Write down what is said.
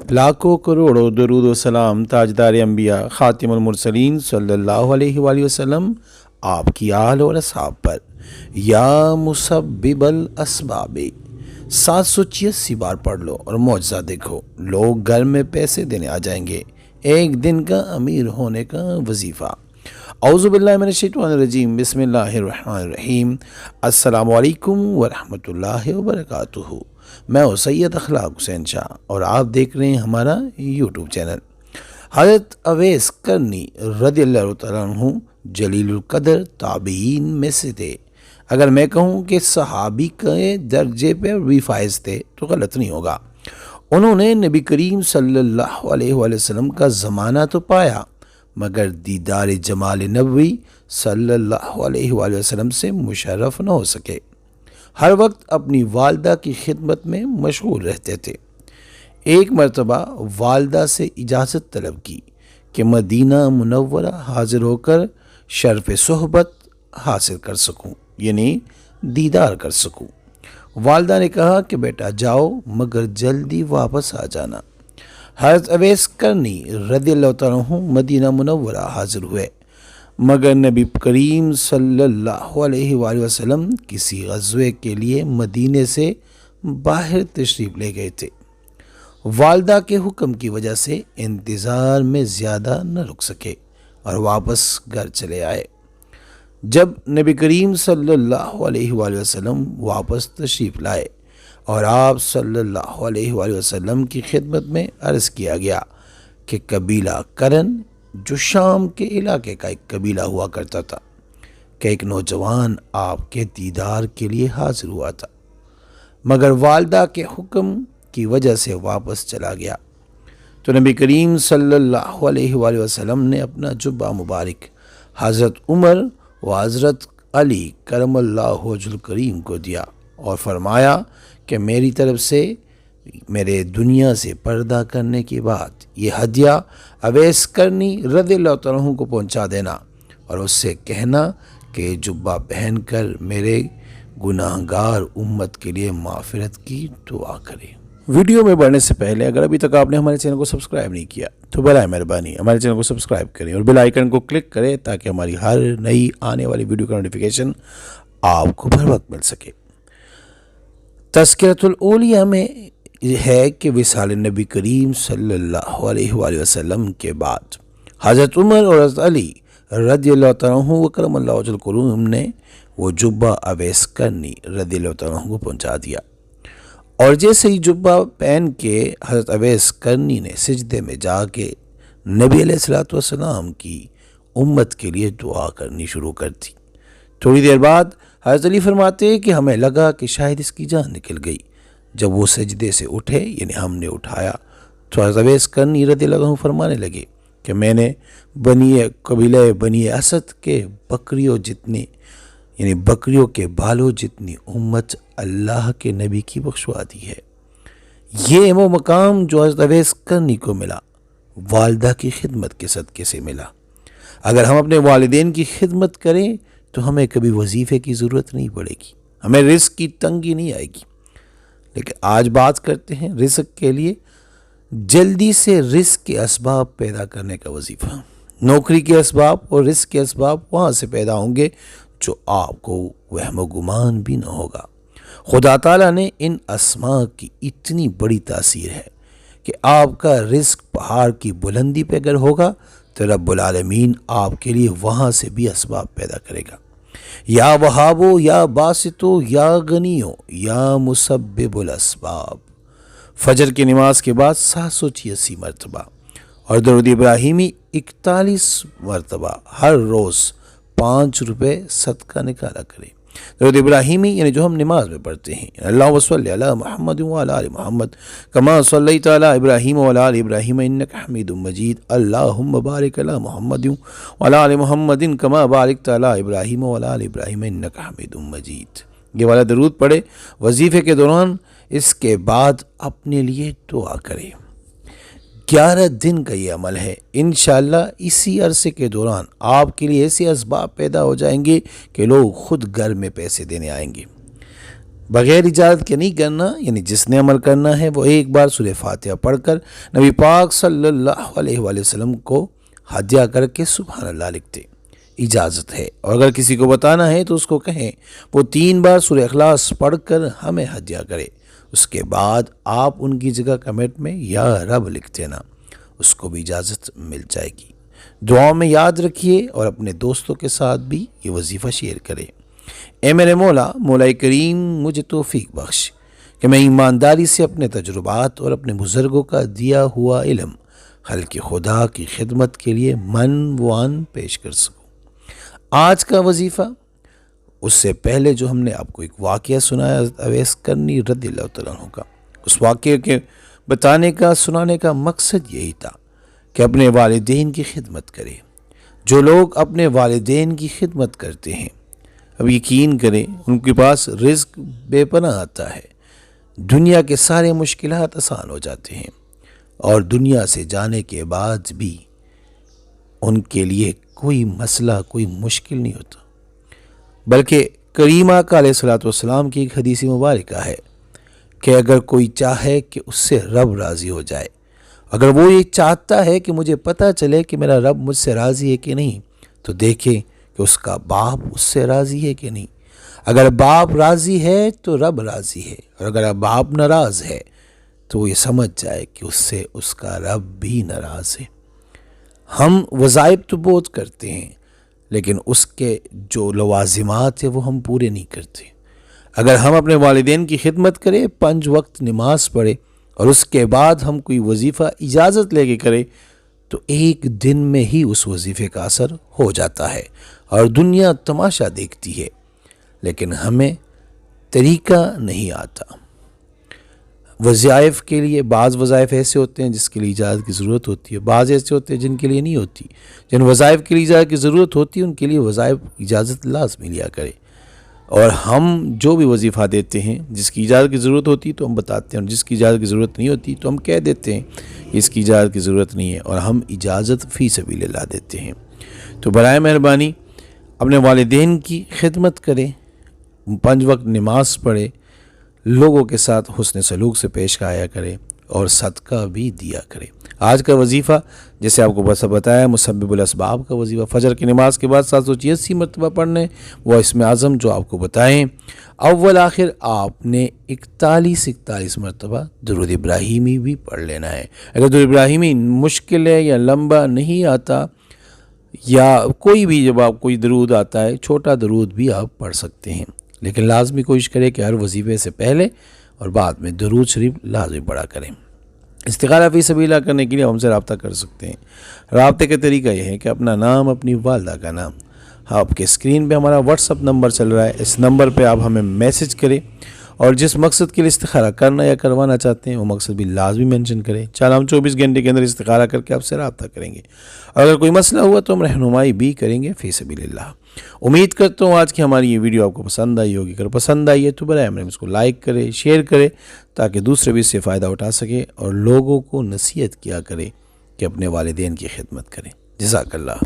لاکھوں کروڑوں درود و سلام تاجدار انبیاء خاتم المرسلین صلی اللہ علیہ وآلہ وسلم آپ کی آل اور اصحاب پر۔ یا مسبب الاسباب 786 بار پڑھ لو اور معجزہ دیکھو۔ لوگ گھر میں پیسے دینے آ جائیں گے، ایک دن کا امیر ہونے کا وظیفہ۔ اعوذ باللہ من الشیطان الرجیم، بسم اللہ الرحمن الرحیم۔ السلام علیکم ورحمۃ اللہ وبرکاتہ۔ میں ہوں سید اخلاق حسین شاہ اور آپ دیکھ رہے ہیں ہمارا یوٹیوب چینل۔ حضرت اویس کرنی رضی اللہ تعالیٰ عنہ جلیل القدر تابعین میں سے تھے۔ اگر میں کہوں کہ صحابی کے درجے پہ بھی فائز تھے تو غلط نہیں ہوگا۔ انہوں نے نبی کریم صلی اللہ علیہ وآلہ وسلم کا زمانہ تو پایا، مگر دیدار جمال نبوی صلی اللہ علیہ وآلہ وسلم سے مشرف نہ ہو سکے۔ ہر وقت اپنی والدہ کی خدمت میں مشغول رہتے تھے۔ ایک مرتبہ والدہ سے اجازت طلب کی کہ مدینہ منورہ حاضر ہو کر شرف صحبت حاصل کر سکوں، یعنی دیدار کر سکوں۔ والدہ نے کہا کہ بیٹا جاؤ، مگر جلدی واپس آ جانا۔ حضرت اویس کرنی رضی اللہ تعالیٰ عنہ مدینہ منورہ حاضر ہوئے، مگر نبی کریم صلی اللہ علیہ وآلہ وسلم کسی غزوے کے لیے مدینے سے باہر تشریف لے گئے تھے۔ والدہ کے حکم کی وجہ سے انتظار میں زیادہ نہ رک سکے اور واپس گھر چلے آئے۔ جب نبی کریم صلی اللہ علیہ وآلہ وسلم واپس تشریف لائے اور آپ صلی اللہ علیہ وآلہ وسلم کی خدمت میں عرض کیا گیا کہ قبیلہ کرن، جو شام کے علاقے کا ایک قبیلہ ہوا کرتا تھا، کہ ایک نوجوان آپ کے دیدار کے لیے حاضر ہوا تھا، مگر والدہ کے حکم کی وجہ سے واپس چلا گیا۔ تو نبی کریم صلی اللہ علیہ وآلہ وسلم نے اپنا جبہ مبارک حضرت عمر و حضرت علی کرم اللہ وجہ الکریم کو دیا اور فرمایا کہ میری طرف سے میرے دنیا سے پردہ کرنے کے بعد یہ ہدیہ اویس کرنی رضی اللہ تعالیٰ عنہ کو پہنچا دینا اور اس سے کہنا کہ جبہ پہن کر میرے گناہگار امت کے لیے مغفرت کی دعا کرے۔ ویڈیو میں بڑھنے سے پہلے اگر ابھی تک آپ نے ہمارے چینل کو سبسکرائب نہیں کیا تو برائے مہربانی ہمارے چینل کو سبسکرائب کریں اور بیل آئیکن کو کلک کریں تاکہ ہماری ہر نئی آنے والی ویڈیو کا نوٹیفیکیشن آپ کو بر وقت مل سکے۔ تذکرۃ الاولیاء میں ہے کہ وصال نبی کریم صلی اللہ علیہ وآلہ وسلم کے بعد حضرت عمر اور حضرت علی رضی اللہ تعالیٰ عنہ وکرم اللہ وجہ الکریم نے وہ جبہ اویس کرنی رضی اللہ تعالیٰ عنہ کو پہنچا دیا، اور جیسے ہی جبہ پہن کے حضرت اویس کرنی نے سجدے میں جا کے نبی علیہ الصلوۃ والسلام کی امت کے لیے دعا کرنی شروع کر دی۔ تھوڑی دیر بعد حضرت علی فرماتے کہ ہمیں لگا کہ شاید اس کی جان نکل گئی۔ جب وہ سجدے سے اٹھے، یعنی ہم نے اٹھایا، تو حضرت اویس کرنی رضی اللہ عنہ فرمانے لگے کہ میں نے قبیلہ بنی اسد کے بکریوں جتنی، یعنی بکریوں کے بالوں جتنی امت اللہ کے نبی کی بخشوا دی ہے۔ یہ وہ مقام جو حضرت اویس کرنی کو ملا، والدہ کی خدمت کے صدقے سے ملا۔ اگر ہم اپنے والدین کی خدمت کریں تو ہمیں کبھی وظیفے کی ضرورت نہیں پڑے گی، ہمیں رزق کی تنگی نہیں آئے گی۔ لیکن آج بات کرتے ہیں رزق کے لیے جلدی سے رزق کے اسباب پیدا کرنے کا وظیفہ۔ نوکری کے اسباب اور رزق کے اسباب وہاں سے پیدا ہوں گے جو آپ کو وہم و گمان بھی نہ ہوگا۔ خدا تعالیٰ نے ان اسماء کی اتنی بڑی تاثیر ہے کہ آپ کا رزق پہاڑ کی بلندی پہ اگر ہوگا تو رب العالمین آپ کے لیے وہاں سے بھی اسباب پیدا کرے گا۔ یا وہابو یا باسطو یا غنیو یا مسبب الاسباب۔ فجر کی نماز کے بعد 786 مرتبہ اور درود ابراہیمی 41 مرتبہ ہر روز 5 روپے صدقہ نکالا کریں۔ درود ابراہیمی یعنی جو ہم نماز میں پڑھتے ہیں، اللہم صلی علی محمد وعلی آل محمد کما صلیت علی ابراہیم وعلی آل ابراہیم انک حمید مجید، اللہم بارک علی محمد وعلی آل محمد کما بارکت علی ابراہیم وعلی آل ابراہیم انک حمید مجید۔ یہ والا درود پڑھے وظیفے کے دوران، اس کے بعد اپنے لیے دعا کریں۔ 11 دن کا یہ عمل ہے، انشاءاللہ اسی عرصے کے دوران آپ کے لیے ایسے اسباب پیدا ہو جائیں گے کہ لوگ خود گھر میں پیسے دینے آئیں گے۔ بغیر اجازت کے نہیں کرنا، یعنی جس نے عمل کرنا ہے وہ ایک بار سورہ فاتحہ پڑھ کر نبی پاک صلی اللہ علیہ وآلہ وسلم کو ہدیہ کر کے سبحان اللہ لکھتے، اجازت ہے۔ اور اگر کسی کو بتانا ہے تو اس کو کہیں وہ 3 بار سورہ اخلاص پڑھ کر ہمیں ہدیہ کرے، اس کے بعد آپ ان کی جگہ کمنٹ میں یا رب لکھ دینا، اس کو بھی اجازت مل جائے گی۔ دعاؤں میں یاد رکھیے اور اپنے دوستوں کے ساتھ بھی یہ وظیفہ شیئر کریں۔ اے میرے مولا کریم مجھے توفیق بخش کہ میں ایمانداری سے اپنے تجربات اور اپنے بزرگوں کا دیا ہوا علم خلق خدا کی خدمت کے لیے من وان پیش کر سکوں۔ آج کا وظیفہ، اس سے پہلے جو ہم نے آپ کو ایک واقعہ سنایا حضرت اویس کرنی رضی اللہ تعالیٰ عنہ کا، اس واقعے کے بتانے کا سنانے کا مقصد یہی تھا کہ اپنے والدین کی خدمت کرے۔ جو لوگ اپنے والدین کی خدمت کرتے ہیں، اب یقین کریں ان کے پاس رزق بے پناہ آتا ہے، دنیا کے سارے مشکلات آسان ہو جاتے ہیں، اور دنیا سے جانے کے بعد بھی ان کے لیے کوئی مسئلہ، کوئی مشکل نہیں ہوتا، بلکہ کریمہ کا علیہ الصلوۃ والسلام کی ایک حدیث مبارکہ ہے کہ اگر کوئی چاہے کہ اس سے رب راضی ہو جائے، اگر وہ یہ چاہتا ہے کہ مجھے پتہ چلے کہ میرا رب مجھ سے راضی ہے کہ نہیں، تو دیکھیں کہ اس کا باپ اس سے راضی ہے کہ نہیں۔ اگر باپ راضی ہے تو رب راضی ہے، اور اگر باپ ناراض ہے تو وہ یہ سمجھ جائے کہ اس سے اس کا رب بھی ناراض ہے۔ ہم وظائف تو بہت کرتے ہیں، لیکن اس کے جو لوازمات ہیں وہ ہم پورے نہیں کرتے۔ اگر ہم اپنے والدین کی خدمت کریں، 5 وقت نماز پڑھے، اور اس کے بعد ہم کوئی وظیفہ اجازت لے کے کریں، تو ایک دن میں ہی اس وظیفے کا اثر ہو جاتا ہے، اور دنیا تماشا دیکھتی ہے، لیکن ہمیں طریقہ نہیں آتا۔ وظائف کے لیے بعض وظائف ایسے ہوتے ہیں جس کے لیے اجازت کی ضرورت ہوتی ہے، بعض ایسے ہوتے ہیں جن کے لیے نہیں ہوتی۔ جن وظائف کے لیے اجازت کی ضرورت ہوتی ہے ان کے لیے وظائف اجازت لازمی لیا کرے، اور ہم جو بھی وظیفہ دیتے ہیں جس کی اجازت کی ضرورت ہوتی ہے تو ہم بتاتے ہیں، اور جس کی اجازت کی ضرورت نہیں ہوتی تو ہم کہہ دیتے ہیں اس کی اجازت کی ضرورت نہیں ہے، اور ہم اجازت فی سبیل اللہ دیتے ہیں۔ تو برائے مہربانی اپنے والدین کی خدمت کریں، 5 وقت نماز پڑھے، لوگوں کے ساتھ حسن سلوک سے پیش آیا کرے، اور صدقہ بھی دیا کرے۔ آج کا وظیفہ جیسے آپ کو بس بتایا، مسبب الاسباب کا وظیفہ فجر کی نماز کے بعد 786 مرتبہ پڑھنے، وہ اسم اعظم جو آپ کو بتائیں، اول آخر آپ نے 41 مرتبہ درود ابراہیمی بھی پڑھ لینا ہے۔ اگر درود ابراہیمی مشکل ہے یا لمبا نہیں آتا، یا کوئی بھی جب آپ کوئی درود آتا ہے، چھوٹا درود بھی آپ پڑھ سکتے ہیں، لیکن لازمی کوشش کریں کہ ہر وظیفے سے پہلے اور بعد میں درود شریف لازمی پڑھا کریں۔ استخارہ فی سبیل اللہ کرنے کے لیے ہم سے رابطہ کر سکتے ہیں۔ رابطے کا طریقہ یہ ہے کہ اپنا نام، اپنی والدہ کا نام، آپ کے اسکرین پہ ہمارا واٹس اپ نمبر چل رہا ہے، اس نمبر پہ آپ ہمیں میسج کریں، اور جس مقصد کے لیے استخارہ کرنا یا کروانا چاہتے ہیں وہ مقصد بھی لازمی مینشن کریں۔ چل ہم 24 گھنٹے کے اندر استخارہ کر کے آپ سے رابطہ کریں گے، اور اگر کوئی مسئلہ ہوا تو ہم رہنمائی بھی کریں گے فی سبیل اللہ۔ امید کرتا ہوں آج کی ہماری یہ ویڈیو آپ کو پسند آئی ہوگی۔ اگر پسند آئی ہے تو برائے مہربانی اس کو لائک کرے، شیئر کرے، تاکہ دوسرے بھی اس سے فائدہ اٹھا سکے، اور لوگوں کو نصیحت کیا کرے کہ اپنے والدین کی خدمت کریں۔ جزاک اللہ۔